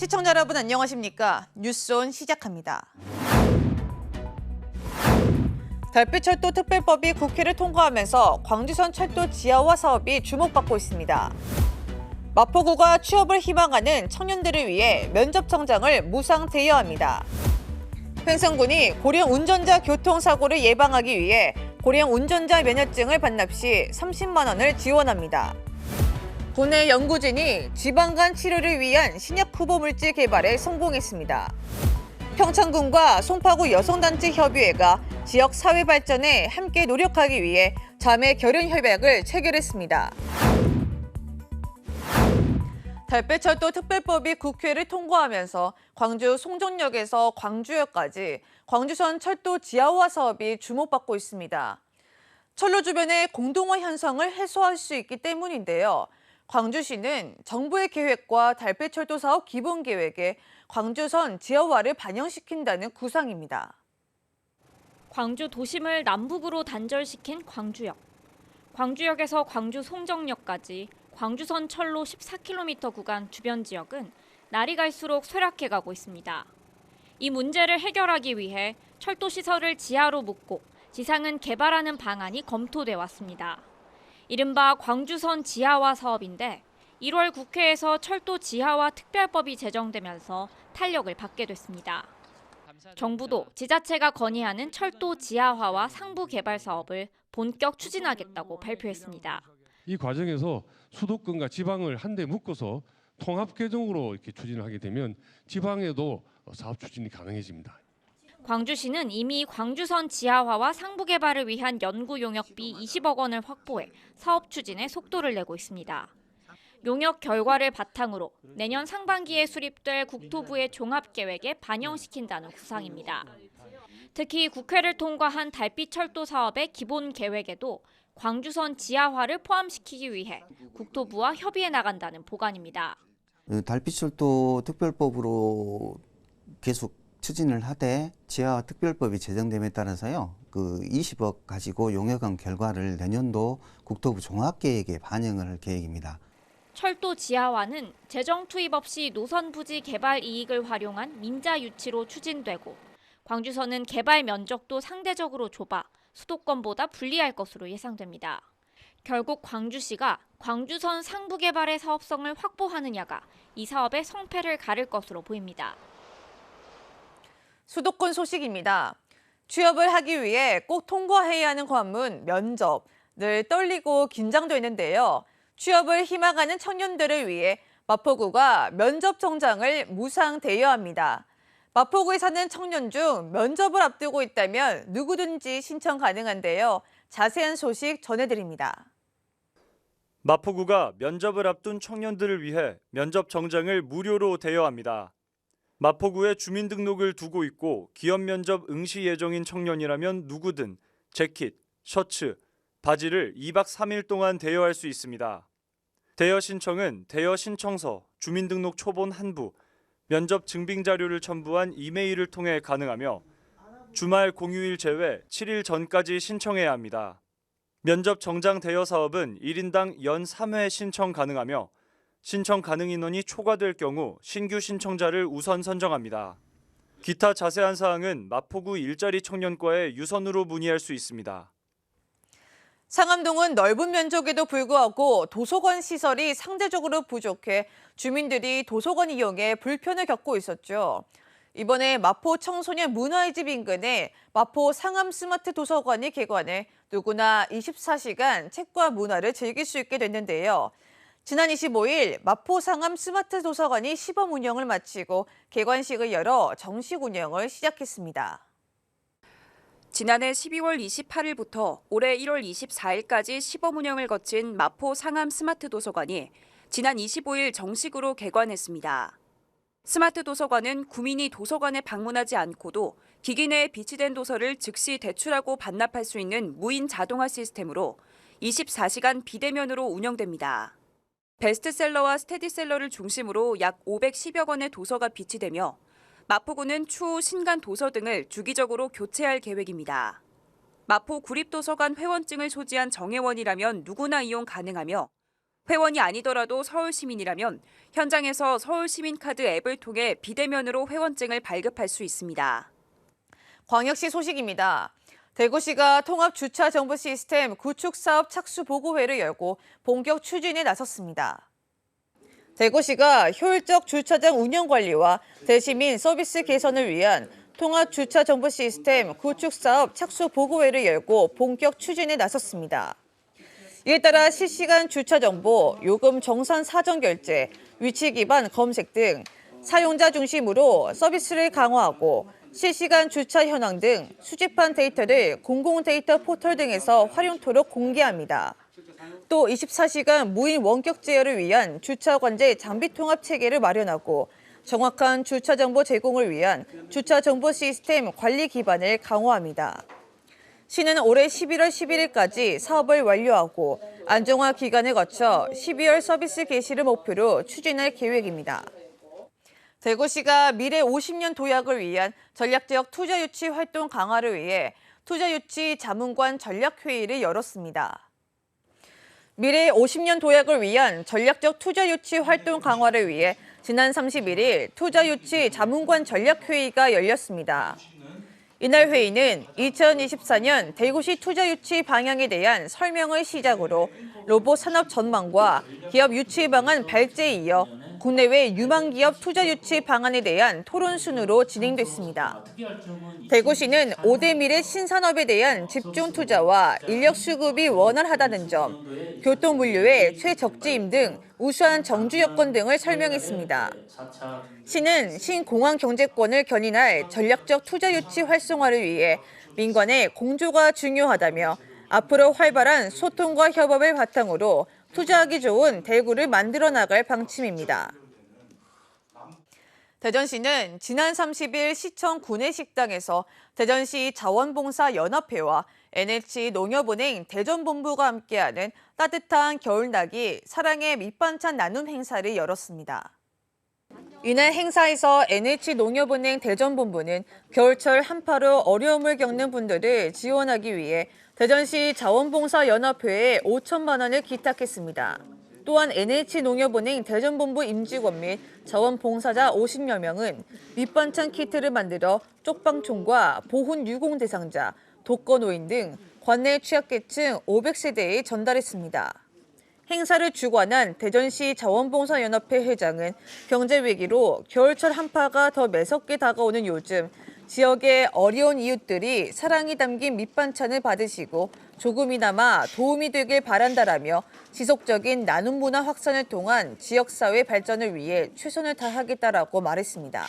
시청자 여러분 안녕하십니까? 뉴스온 시작합니다. 달빛철도 특별법이 국회를 통과하면서 광주선 철도 지하화 사업이 주목받고 있습니다. 마포구가 취업을 희망하는 청년들을 위해 면접 정장을 무상 대여합니다. 횡성군이 고령 운전자 교통사고를 예방하기 위해 고령 운전자 면허증을 반납 시 30만 원을 지원합니다. 국내 연구진이 지방 간 치료를 위한 신약 후보 물질 개발에 성공했습니다. 평창군과 송파구 여성단체 협의회가 지역 사회 발전에 함께 노력하기 위해 자매 결연 협약을 체결했습니다. 달빛철도 특별법이 국회를 통과하면서 광주 송정역에서 광주역까지 광주선 철도 지하화 사업이 주목받고 있습니다. 철로 주변의 공동화 현상을 해소할 수 있기 때문인데요. 광주시는 정부의 계획과 달빛철도 사업 기본 계획에 광주선 지하화를 반영시킨다는 구상입니다. 광주 도심을 남북으로 단절시킨 광주역. 광주역에서 광주 송정역까지 광주선 철로 14km 구간 주변 지역은 날이 갈수록 쇠락해가고 있습니다. 이 문제를 해결하기 위해 철도 시설을 지하로 묻고 지상은 개발하는 방안이 검토돼 왔습니다. 이른바 광주선 지하화 사업인데 1월 국회에서 철도 지하화 특별법이 제정되면서 탄력을 받게 됐습니다. 정부도 지자체가 건의하는 철도 지하화와 상부 개발 사업을 본격 추진하겠다고 발표했습니다. 이 과정에서 수도권과 지방을 한데 묶어서 통합 개정으로 이렇게 추진을 하게 되면 지방에도 사업 추진이 가능해집니다. 광주시는 이미 광주선 지하화와 상부 개발을 위한 연구 용역비 20억 원을 확보해 사업 추진에 속도를 내고 있습니다. 용역 결과를 바탕으로 내년 상반기에 수립될 국토부의 종합계획에 반영시킨다는 구상입니다. 특히 국회를 통과한 달빛철도 사업의 기본 계획에도 광주선 지하화를 포함시키기 위해 국토부와 협의해 나간다는 보관입니다. 달빛철도 특별법으로 계속 추진을 하되 지하화 특별법이 제정됨에 따라서요. 20억 가지고 용역한 결과를 내년도 국토부 종합계획에 반영을 할 계획입니다. 철도 지하화는 재정 투입 없이 노선 부지 개발 이익을 활용한 민자 유치로 추진되고 광주선은 개발 면적도 상대적으로 좁아 수도권보다 불리할 것으로 예상됩니다. 결국 광주시가 광주선 상부 개발의 사업성을 확보하느냐가 이 사업의 성패를 가를 것으로 보입니다. 수도권 소식입니다. 취업을 하기 위해 꼭 통과해야 하는 관문 면접. 늘 떨리고 긴장되는데요. 취업을 희망하는 청년들을 위해 마포구가 면접 정장을 무상 대여합니다. 마포구에 사는 청년 중 면접을 앞두고 있다면 누구든지 신청 가능한데요. 자세한 소식 전해드립니다. 마포구가 면접을 앞둔 청년들을 위해 면접 정장을 무료로 대여합니다. 마포구에 주민등록을 두고 있고 기업 면접 응시 예정인 청년이라면 누구든 재킷, 셔츠, 바지를 2박 3일 동안 대여할 수 있습니다. 대여 신청은 대여 신청서, 주민등록 초본 한 부, 면접 증빙 자료를 첨부한 이메일을 통해 가능하며 주말 공휴일 제외 7일 전까지 신청해야 합니다. 면접 정장 대여 사업은 1인당 연 3회 신청 가능하며 신청 가능 인원이 초과될 경우 신규 신청자를 우선 선정합니다. 기타 자세한 사항은 마포구 일자리 청년과에 유선으로 문의할 수 있습니다. 상암동은 넓은 면적에도 불구하고 도서관 시설이 상대적으로 부족해 주민들이 도서관 이용에 불편을 겪고 있었죠. 이번에 마포 청소년 문화의 집 인근에 마포 상암 스마트 도서관이 개관해 누구나 24시간 책과 문화를 즐길 수 있게 됐는데요. 지난 25일 마포 상암 스마트 도서관이 시범 운영을 마치고 개관식을 열어 정식 운영을 시작했습니다. 지난해 12월 28일부터 올해 1월 24일까지 시범 운영을 거친 마포 상암 스마트 도서관이 지난 25일 정식으로 개관했습니다. 스마트 도서관은 구민이 도서관에 방문하지 않고도 기기 내에 비치된 도서를 즉시 대출하고 반납할 수 있는 무인 자동화 시스템으로 24시간 비대면으로 운영됩니다. 베스트셀러와 스테디셀러를 중심으로 약 510여 권의 도서가 비치되며 마포구는 추후 신간 도서 등을 주기적으로 교체할 계획입니다. 마포 구립도서관 회원증을 소지한 정회원이라면 누구나 이용 가능하며 회원이 아니더라도 서울시민이라면 현장에서 서울시민카드 앱을 통해 비대면으로 회원증을 발급할 수 있습니다. 광역시 소식입니다. 대구시가 통합주차정보시스템 구축사업 착수보고회를 열고 본격 추진에 나섰습니다. 대구시가 효율적 주차장 운영관리와 대시민 서비스 개선을 위한 통합주차정보시스템 구축사업 착수보고회를 열고 본격 추진에 나섰습니다. 이에 따라 실시간 주차정보, 요금 정산 사전 결제, 위치 기반 검색 등 사용자 중심으로 서비스를 강화하고 실시간 주차 현황 등 수집한 데이터를 공공 데이터 포털 등에서 활용토록 공개합니다. 또 24시간 무인 원격 제어를 위한 주차 관제 장비 통합 체계를 마련하고 정확한 주차 정보 제공을 위한 주차 정보 시스템 관리 기반을 강화합니다. 시는 올해 11월 11일까지 사업을 완료하고 안정화 기간을 거쳐 12월 서비스 개시를 목표로 추진할 계획입니다. 대구시가 미래 50년 도약을 위한 전략적 투자 유치 활동 강화를 위해 투자 유치 자문관 전략회의를 열었습니다. 미래 50년 도약을 위한 전략적 투자 유치 활동 강화를 위해 지난 31일 투자 유치 자문관 전략회의가 열렸습니다. 이날 회의는 2024년 대구시 투자 유치 방향에 대한 설명을 시작으로 로봇 산업 전망과 기업 유치 방안 발제에 이어 국내외 유망 기업 투자 유치 방안에 대한 토론 순으로 진행됐습니다. 대구시는 5대 미래 신산업에 대한 집중 투자와 인력 수급이 원활하다는 점, 교통 물류의 최적지임 등 우수한 정주 여건 등을 설명했습니다. 시는 신공항 경제권을 견인할 전략적 투자 유치 활성화를 위해 민관의 공조가 중요하다며 앞으로 활발한 소통과 협업을 바탕으로 투자하기 좋은 대구를 만들어 나갈 방침입니다. 대전시는 지난 30일 시청 구내식당에서 대전시 자원봉사연합회와 NH농협은행 대전본부가 함께하는 따뜻한 겨울나기 사랑의 밑반찬 나눔 행사를 열었습니다. 이날 행사에서 NH농협은행 대전본부는 겨울철 한파로 어려움을 겪는 분들을 지원하기 위해 대전시 자원봉사연합회에 5천만 원을 기탁했습니다. 또한 NH농협은행 대전본부 임직원 및 자원봉사자 50여 명은 밑반찬 키트를 만들어 쪽방촌과 보훈 유공 대상자, 독거노인 등 관내 취약계층 500세대에 전달했습니다. 행사를 주관한 대전시 자원봉사연합회 회장은 경제위기로 겨울철 한파가 더 매섭게 다가오는 요즘 지역의 어려운 이웃들이 사랑이 담긴 밑반찬을 받으시고 조금이나마 도움이 되길 바란다라며 지속적인 나눔 문화 확산을 통한 지역사회 발전을 위해 최선을 다하겠다라고 말했습니다.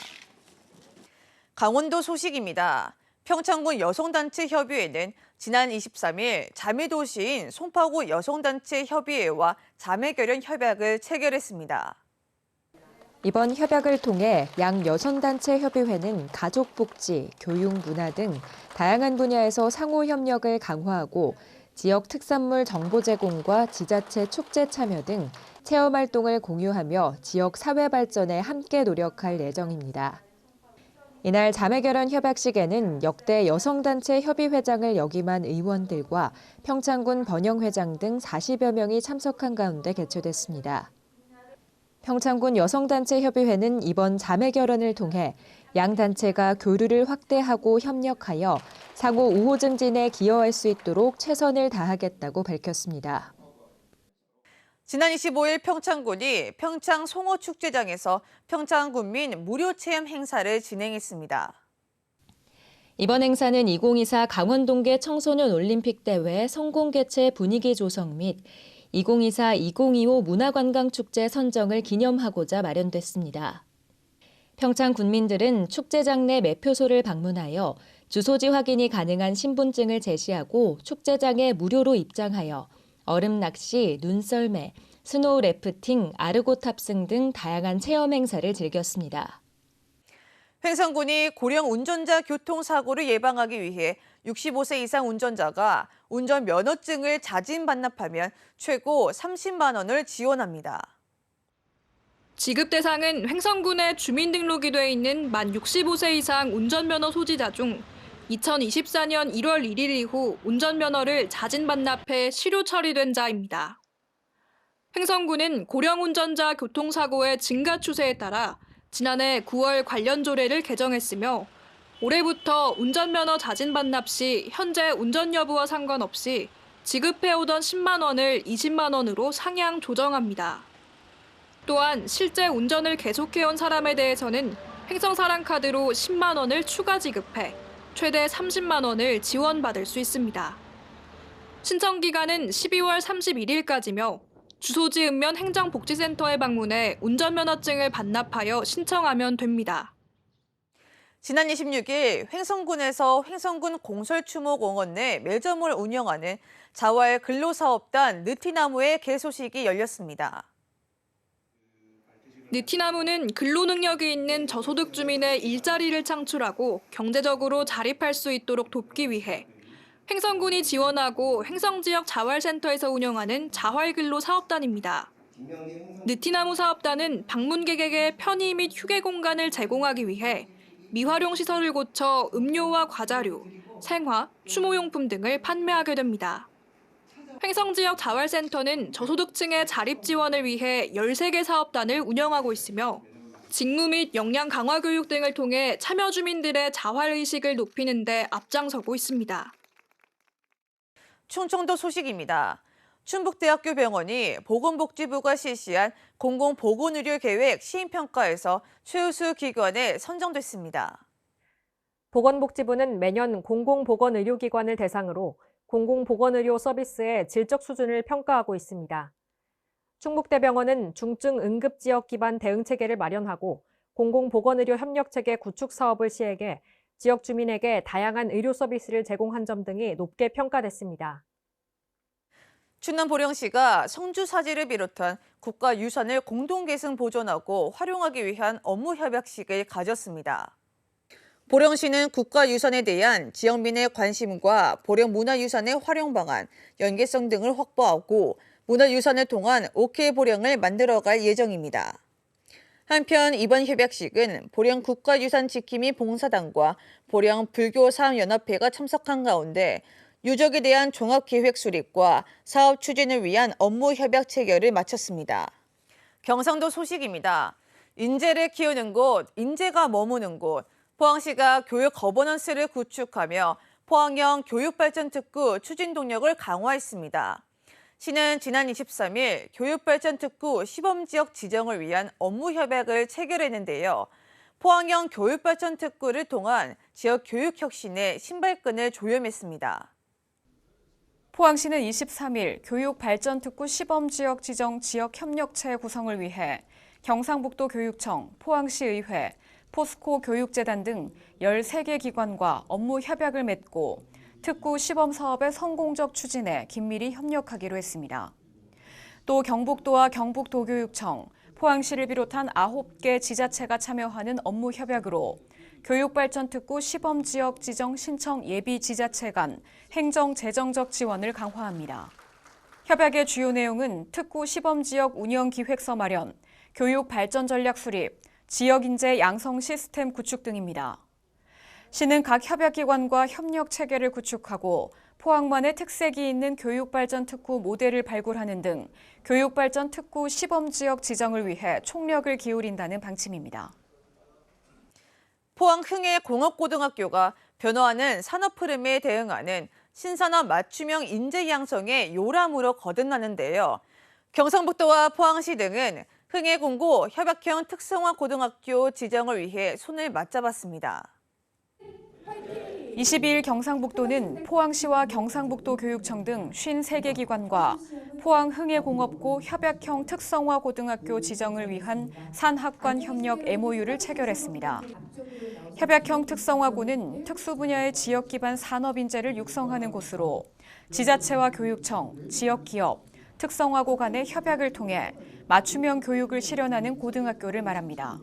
강원도 소식입니다. 평창군 여성단체협의회는 지난 23일 자매도시인 송파구 여성단체협의회와 자매결연 협약을 체결했습니다. 이번 협약을 통해 양 여성단체 협의회는 가족복지, 교육, 문화 등 다양한 분야에서 상호 협력을 강화하고 지역 특산물 정보 제공과 지자체 축제 참여 등 체험 활동을 공유하며 지역 사회 발전에 함께 노력할 예정입니다. 이날 자매결연 협약식에는 역대 여성단체 협의회장을 역임한 의원들과 평창군 번영회장 등 40여 명이 참석한 가운데 개최됐습니다. 평창군 여성단체협의회는 이번 자매결연을 통해 양 단체가 교류를 확대하고 협력하여 상호 우호 증진에 기여할 수 있도록 최선을 다하겠다고 밝혔습니다. 지난 25일 평창군이 평창 송어축제장에서 평창군민 무료 체험 행사를 진행했습니다. 이번 행사는 2024 강원동계 청소년 올림픽 대회 성공 개최 분위기 조성 및 2024-2025 문화관광축제 선정을 기념하고자 마련됐습니다. 평창 군민들은 축제장 내 매표소를 방문하여 주소지 확인이 가능한 신분증을 제시하고 축제장에 무료로 입장하여 얼음 낚시, 눈썰매, 스노우 래프팅, 아르고 탑승 등 다양한 체험 행사를 즐겼습니다. 횡성군이 고령 운전자 교통사고를 예방하기 위해 65세 이상 운전자가 운전면허증을 자진 반납하면 최고 30만 원을 지원합니다. 지급 대상은 횡성군에 주민등록이 돼 있는 만 65세 이상 운전면허 소지자 중 2024년 1월 1일 이후 운전면허를 자진 반납해 실효 처리된 자입니다. 횡성군은 고령 운전자 교통사고의 증가 추세에 따라 지난해 9월 관련 조례를 개정했으며 올해부터 운전면허 자진 반납 시 현재 운전 여부와 상관없이 지급해오던 10만 원을 20만 원으로 상향 조정합니다. 또한 실제 운전을 계속해온 사람에 대해서는 횡성사랑카드로 10만 원을 추가 지급해 최대 30만 원을 지원받을 수 있습니다. 신청 기간은 12월 31일까지며 주소지 읍면 행정복지센터에 방문해 운전면허증을 반납하여 신청하면 됩니다. 지난 26일 횡성군에서 횡성군 공설추모공원 내 매점을 운영하는 자활 근로사업단 느티나무의 개소식이 열렸습니다. 느티나무는 근로능력이 있는 저소득 주민의 일자리를 창출하고 경제적으로 자립할 수 있도록 돕기 위해 횡성군이 지원하고 횡성지역 자활센터에서 운영하는 자활근로사업단입니다. 느티나무 사업단은 방문객에게 편의 및 휴게 공간을 제공하기 위해 미활용 시설을 고쳐 음료와 과자류, 생화, 추모용품 등을 판매하게 됩니다. 횡성지역 자활센터는 저소득층의 자립 지원을 위해 13개 사업단을 운영하고 있으며 직무 및 역량 강화 교육 등을 통해 참여 주민들의 자활의식을 높이는 데 앞장서고 있습니다. 충청도 소식입니다. 충북대학교 병원이 보건복지부가 실시한 공공보건의료계획 시행평가에서 최우수 기관에 선정됐습니다. 보건복지부는 매년 공공보건의료기관을 대상으로 공공보건의료 서비스의 질적 수준을 평가하고 있습니다. 충북대병원은 중증 응급지역 기반 대응체계를 마련하고 공공보건의료 협력체계 구축 사업을 시행해 지역 주민에게 다양한 의료 서비스를 제공한 점 등이 높게 평가됐습니다. 충남 보령시가 성주사지를 비롯한 국가유산을 공동계승 보존하고 활용하기 위한 업무 협약식을 가졌습니다. 보령시는 국가유산에 대한 지역민의 관심과 보령 문화유산의 활용 방안, 연계성 등을 확보하고 문화유산을 통한 OK 보령을 만들어갈 예정입니다. 한편 이번 협약식은 보령 국가유산 지킴이 봉사단과 보령 불교사업연합회가 참석한 가운데 유적에 대한 종합계획 수립과 사업 추진을 위한 업무 협약 체결을 마쳤습니다. 경상도 소식입니다. 인재를 키우는 곳, 인재가 머무는 곳, 포항시가 교육 거버넌스를 구축하며 포항형 교육발전특구 추진 동력을 강화했습니다. 시는 지난 23일 교육발전특구 시범지역 지정을 위한 업무 협약을 체결했는데요. 포항형 교육발전특구를 통한 지역 교육 혁신의 신발끈을 조염했습니다. 포항시는 23일 교육발전특구 시범지역 지정 지역협력체 구성을 위해 경상북도 교육청, 포항시의회, 포스코 교육재단 등 13개 기관과 업무 협약을 맺고 특구 시범 사업의 성공적 추진에 긴밀히 협력하기로 했습니다. 또 경북도와 경북도교육청, 포항시를 비롯한 9개 지자체가 참여하는 업무 협약으로 교육발전특구 시범지역 지정 신청 예비 지자체 간 행정 재정적 지원을 강화합니다. 협약의 주요 내용은 특구 시범지역 운영기획서 마련, 교육발전전략 수립, 지역인재 양성 시스템 구축 등입니다. 시는 각 협약기관과 협력체계를 구축하고 포항만의 특색이 있는 교육발전특구 모델을 발굴하는 등 교육발전특구 시범지역 지정을 위해 총력을 기울인다는 방침입니다. 포항 흥해 공업고등학교가 변화하는 산업 흐름에 대응하는 신산업 맞춤형 인재 양성의 요람으로 거듭나는데요. 경상북도와 포항시 등은 흥해 공고 협약형 특성화 고등학교 지정을 위해 손을 맞잡았습니다. 22일 경상북도는 포항시와 경상북도 교육청 등 53개 기관과 포항 흥해공업고 협약형 특성화 고등학교 지정을 위한 산학관 협력 MOU를 체결했습니다. 협약형 특성화고는 특수 분야의 지역 기반 산업 인재를 육성하는 곳으로 지자체와 교육청, 지역 기업, 특성화고 간의 협약을 통해 맞춤형 교육을 실현하는 고등학교를 말합니다.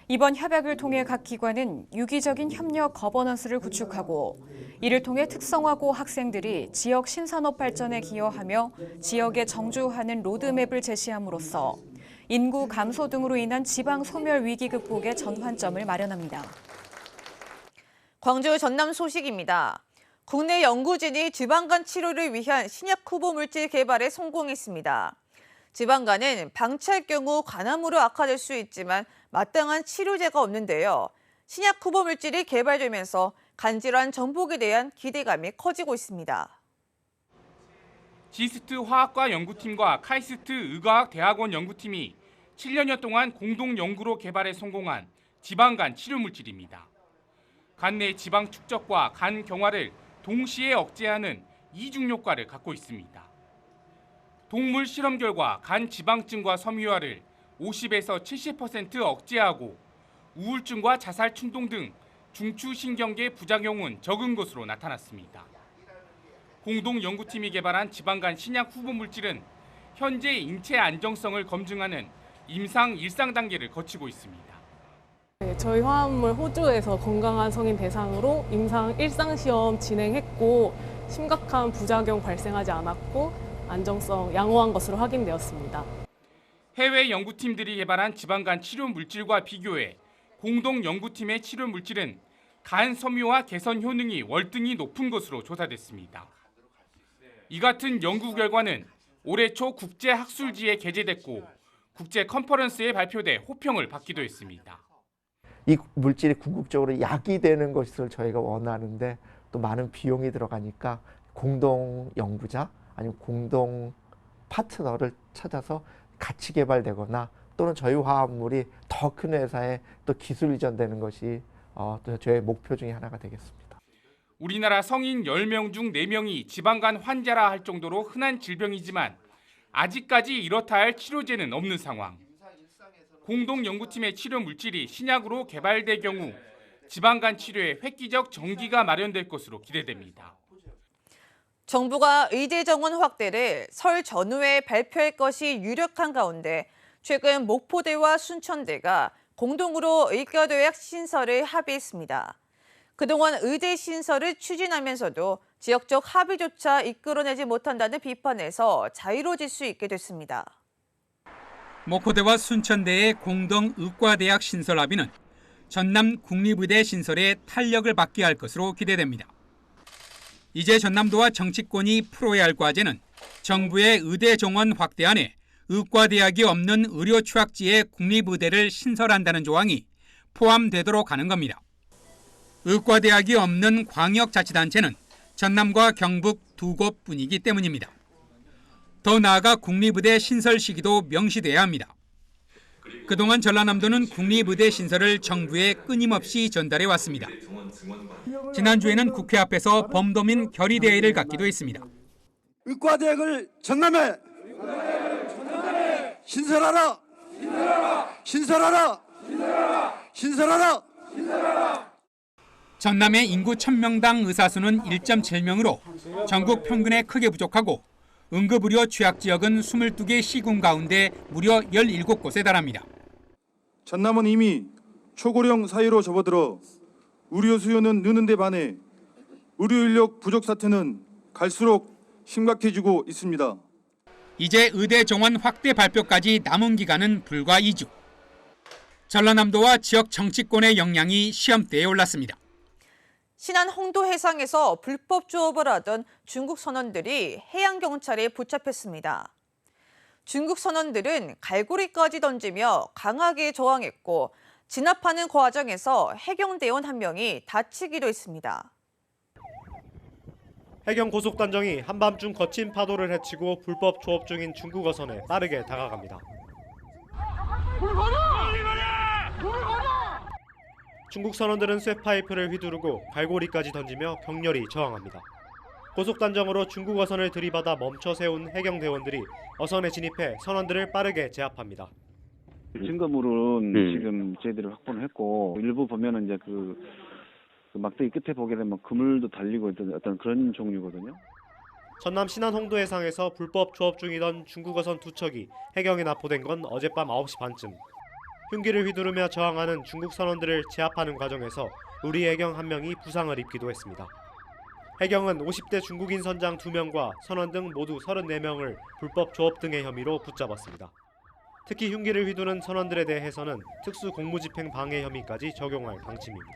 이번 협약을 통해 각 기관은 유기적인 협력 거버넌스를 구축하고 이를 통해 특성화고 학생들이 지역 신산업 발전에 기여하며 지역에 정주하는 로드맵을 제시함으로써 인구 감소 등으로 인한 지방 소멸 위기 극복의 전환점을 마련합니다. 광주 전남 소식입니다. 국내 연구진이 지방간 치료를 위한 신약 후보 물질 개발에 성공했습니다. 지방간은 방치할 경우 간암으로 악화될 수 있지만 마땅한 치료제가 없는데요. 신약 후보 물질이 개발되면서 간질환 정복에 대한 기대감이 커지고 있습니다. 지스트 화학과 연구팀과 카이스트 의과학대학원 연구팀이 7년여 동안 공동 연구로 개발에 성공한 지방간 치료 물질입니다. 간 내 지방 축적과 간 경화를 동시에 억제하는 이중 효과를 갖고 있습니다. 동물 실험 결과 간 지방증과 섬유화를 50에서 70% 억제하고 우울증과 자살 충동 등 중추신경계 부작용은 적은 것으로 나타났습니다. 공동 연구팀이 개발한 지방간 신약 후보 물질은 현재 인체 안정성을 검증하는 임상 1상 단계를 거치고 있습니다. 저희 화합물 호주에서 건강한 성인 대상으로 임상 1상 시험 진행했고 심각한 부작용 발생하지 않았고 안정성 양호한 것으로 확인되었습니다. 해외 연구팀들이 개발한 지방간 치료 물질과 비교해 공동 연구팀의 치료 물질은 간 섬유화 개선 효능이 월등히 높은 것으로 조사됐습니다. 이 같은 연구 결과는 올해 초 국제학술지에 게재됐고 국제 컨퍼런스에 발표돼 호평을 받기도 했습니다. 이 물질이 궁극적으로 약이 되는 것을 저희가 원하는데 또 많은 비용이 들어가니까 공동 연구자 아니면 공동 파트너를 찾아서 같이 개발되거나 또는 저희 화합물이 더 큰 회사에 또 기술 이전되는 것이 또 저의 목표 중에 하나가 되겠습니다. 우리나라 성인 10명 중 4명이 지방간 환자라 할 정도로 흔한 질병이지만 아직까지 이렇다 할 치료제는 없는 상황. 공동 연구팀의 치료 물질이 신약으로 개발될 경우 지방간 치료에 획기적 전기가 마련될 것으로 기대됩니다. 정부가 의대 정원 확대를 설 전후에 발표할 것이 유력한 가운데 최근 목포대와 순천대가 공동으로 의과대학 신설을 합의했습니다. 그동안 의대 신설을 추진하면서도 지역적 합의조차 이끌어내지 못한다는 비판에서 자유로워질 수 있게 됐습니다. 목포대와 순천대의 공동 의과대학 신설 합의는 전남 국립의대 신설에 탄력을 받게 할 것으로 기대됩니다. 이제 전남도와 정치권이 풀어야 할 과제는 정부의 의대 정원 확대안에 의과대학이 없는 의료 취약지의 국립의대를 신설한다는 조항이 포함되도록 하는 겁니다. 의과대학이 없는 광역자치단체는 전남과 경북 두 곳뿐이기 때문입니다. 더 나아가 국립의대 신설 시기도 명시돼야 합니다. 그동안 전라남도는 국립의대 신설을 정부에 끊임없이 전달해 왔습니다. 지난주에는 국회 앞에서 범도민 결의대회를 갖기도 했습니다. 의과대학을 전남에 신설하라! 신설하라! 신설하라! 전남의 인구 1000명당 의사 수는 1.7명으로 전국 평균에 크게 부족하고 응급의료 취약지역은 22개 시군 가운데 무려 17곳에 달합니다. 전남은 이미 초고령 사회로 접어들어 의료 수요는 느는 데 반해 의료 인력 부족 사태는 갈수록 심각해지고 있습니다. 이제 의대 정원 확대 발표까지 남은 기간은 불과 2주. 전라남도와 지역 정치권의 역량이 시험대에 올랐습니다. 신안 홍도 해상에서 불법 조업을 하던 중국 선원들이 해양경찰에 붙잡혔습니다. 중국 선원들은 갈고리까지 던지며 강하게 저항했고 진압하는 과정에서 해경대원 한 명이 다치기도 했습니다. 해경 고속단정이 한밤중 거친 파도를 헤치고 불법 조업 중인 중국 어선에 빠르게 다가갑니다. 중국 선원들은 쇠파이프를 휘두르고 갈고리까지 던지며 격렬히 저항합니다. 고속단정으로 중국 어선을 들이받아 멈춰 세운 해경대원들이 어선에 진입해 선원들을 빠르게 제압합니다. 증거물은 지금 저희들이 확보를 했고 일부 보면은 이제 그 막대기 끝에 보게 되면 그물도 달리고 있던 어떤 그런 종류거든요. 전남 신안 홍도 해상에서 불법 조업 중이던 중국 어선 2척이 해경에 납포된 건 어젯밤 9시 반쯤. 흉기를 휘두르며 저항하는 중국 선원들을 제압하는 과정에서 우리 해경 1명이 부상을 입기도 했습니다. 해경은 50대 중국인 선장 2명과 선원 등 모두 34명을 불법 조업 등의 혐의로 붙잡았습니다. 특히 흉기를 휘두른 선원들에 대해서는 특수공무집행 방해 혐의까지 적용할 방침입니다.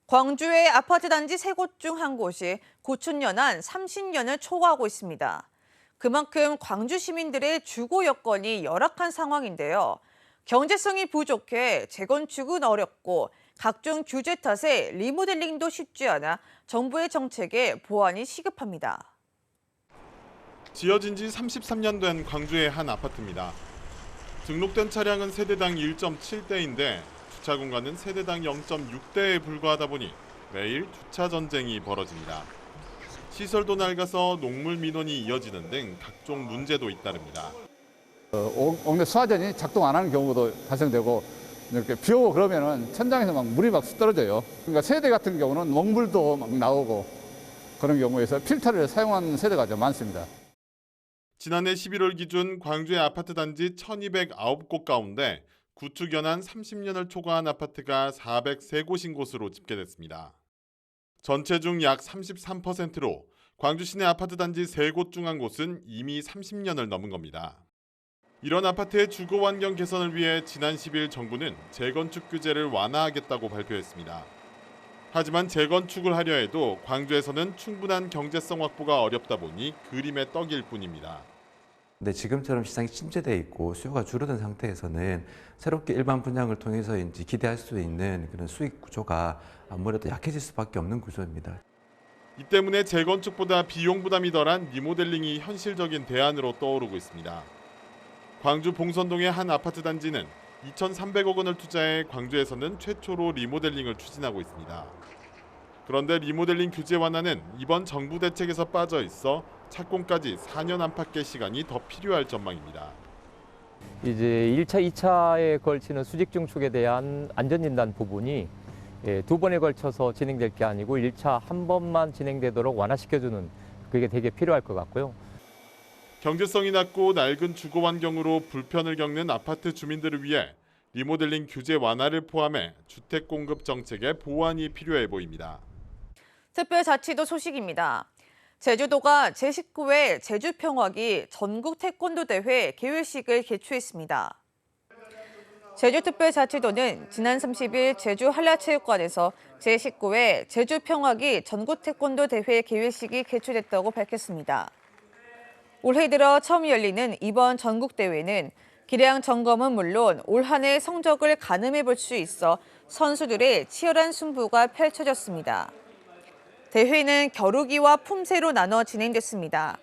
광주의 아파트 단지 3곳 중 한 곳이 고춘 연한 30년을 초과하고 있습니다. 그만큼 광주 시민들의 주거 여건이 열악한 상황인데요. 경제성이 부족해 재건축은 어렵고 각종 규제 탓에 리모델링도 쉽지 않아 정부의 정책에 보완이 시급합니다. 지어진 지 33년 된 광주의 한 아파트입니다. 등록된 차량은 세대당 1.7대인데 주차 공간은 세대당 0.6대에 불과하다 보니 매일 주차 전쟁이 벌어집니다. 시설도 낡아서 녹물 민원이 이어지는 등 각종 문제도 잇따릅니다. 옥내 수화전이 작동 안 하는 경우도 발생되고 이렇게 비 오고 그러면은 천장에서 막 물이 막 떨어져요. 그러니까 세대 같은 경우는 먹물도 막 나오고 그런 경우에서 필터를 사용하는 세대가 좀 많습니다. 지난해 11월 기준 광주의 아파트 단지 1209곳 가운데 구축 연한 30년을 초과한 아파트가 403곳인 곳으로 집계됐습니다. 전체 중 약 33%로 광주 시내 아파트 단지 3곳 중 한 곳은 이미 30년을 넘은 겁니다. 이런 아파트의 주거 환경 개선을 위해 지난 10일 정부는 재건축 규제를 완화하겠다고 발표했습니다. 하지만 재건축을 하려 해도 광주에서는 충분한 경제성 확보가 어렵다 보니 그림의 떡일 뿐입니다. 근데 지금처럼 시장이 침체되어 있고 수요가 줄어든 상태에서는 새롭게 일반 분양을 통해서 이제 기대할 수 있는 그런 수익 구조가 아무래도 약해질 수밖에 없는 구조입니다. 이 때문에 재건축보다 비용 부담이 덜한 리모델링이 현실적인 대안으로 떠오르고 있습니다. 광주 봉선동의 한 아파트 단지는 2,300억 원을 투자해 광주에서는 최초로 리모델링을 추진하고 있습니다. 그런데 리모델링 규제 완화는 이번 정부 대책에서 빠져 있어 착공까지 4년 안팎의 시간이 더 필요할 전망입니다. 이제 1차, 2차에 걸치는 수직 증축에 대한 안전진단 부분이 두 번에 걸쳐서 진행될 게 아니고 1차 한 번만 진행되도록 완화시켜주는 그게 되게 필요할 것 같고요. 경제성이 낮고 낡은 주거 환경으로 불편을 겪는 아파트 주민들을 위해 리모델링 규제 완화를 포함해 주택 공급 정책의 보완이 필요해 보입니다. 특별자치도 소식입니다. 제주도가 제19회 제주평화기 전국 태권도 대회 개회식을 개최했습니다. 제주특별자치도는 지난 30일 제주 한라체육관에서 제19회 제주평화기 전국 태권도 대회 개회식이 개최됐다고 밝혔습니다. 올해 들어 처음 열리는 이번 전국대회는 기량 점검은 물론 올 한 해 성적을 가늠해 볼 수 있어 선수들의 치열한 승부가 펼쳐졌습니다. 대회는 겨루기와 품새로 나눠 진행됐습니다.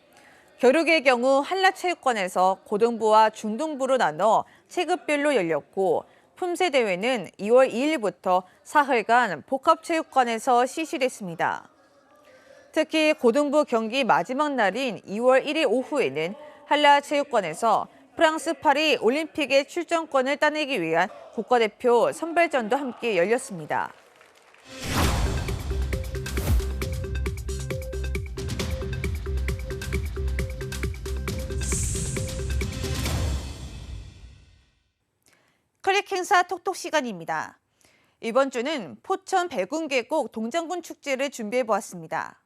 겨루기의 경우 한라체육관에서 고등부와 중등부로 나눠 체급별로 열렸고 품새 대회는 2월 2일부터 사흘간 복합체육관에서 시실했습니다. 특히 고등부 경기 마지막 날인 2월 1일 오후에는 한라체육관에서 프랑스 파리 올림픽의 출전권을 따내기 위한 국가대표 선발전도 함께 열렸습니다. 클릭 행사 톡톡 시간입니다. 이번 주는 포천 백운계곡 동장군 축제를 준비해보았습니다.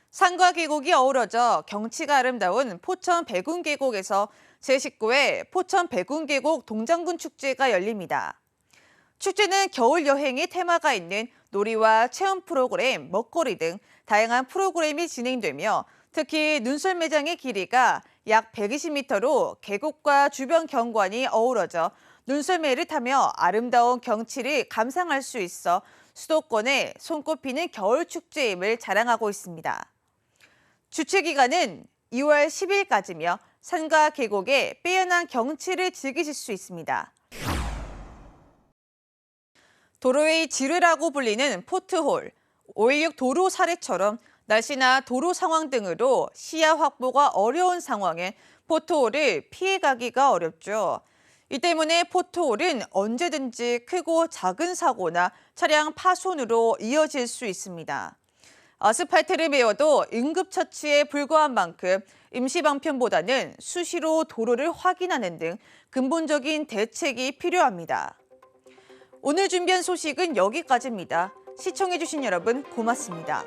산과 계곡이 어우러져 경치가 아름다운 포천 백운계곡에서 제19회 포천 백운계곡 동장군 축제가 열립니다. 축제는 겨울 여행의 테마가 있는 놀이와 체험 프로그램, 먹거리 등 다양한 프로그램이 진행되며 특히 눈썰매장의 길이가 약 120m로 계곡과 주변 경관이 어우러져 눈썰매를 타며 아름다운 경치를 감상할 수 있어 수도권에 손꼽히는 겨울 축제임을 자랑하고 있습니다. 주최 기간은 2월 10일까지며 산과 계곡의 빼어난 경치를 즐기실 수 있습니다. 도로의 지뢰라고 불리는 포트홀, 5.16 도로 사례처럼 날씨나 도로 상황 등으로 시야 확보가 어려운 상황에 포트홀을 피해가기가 어렵죠. 이 때문에 포트홀은 언제든지 크고 작은 사고나 차량 파손으로 이어질 수 있습니다. 아스팔트를 메워도 응급처치에 불과한 만큼 임시방편보다는 수시로 도로를 확인하는 등 근본적인 대책이 필요합니다. 오늘 준비한 소식은 여기까지입니다. 시청해주신 여러분 고맙습니다.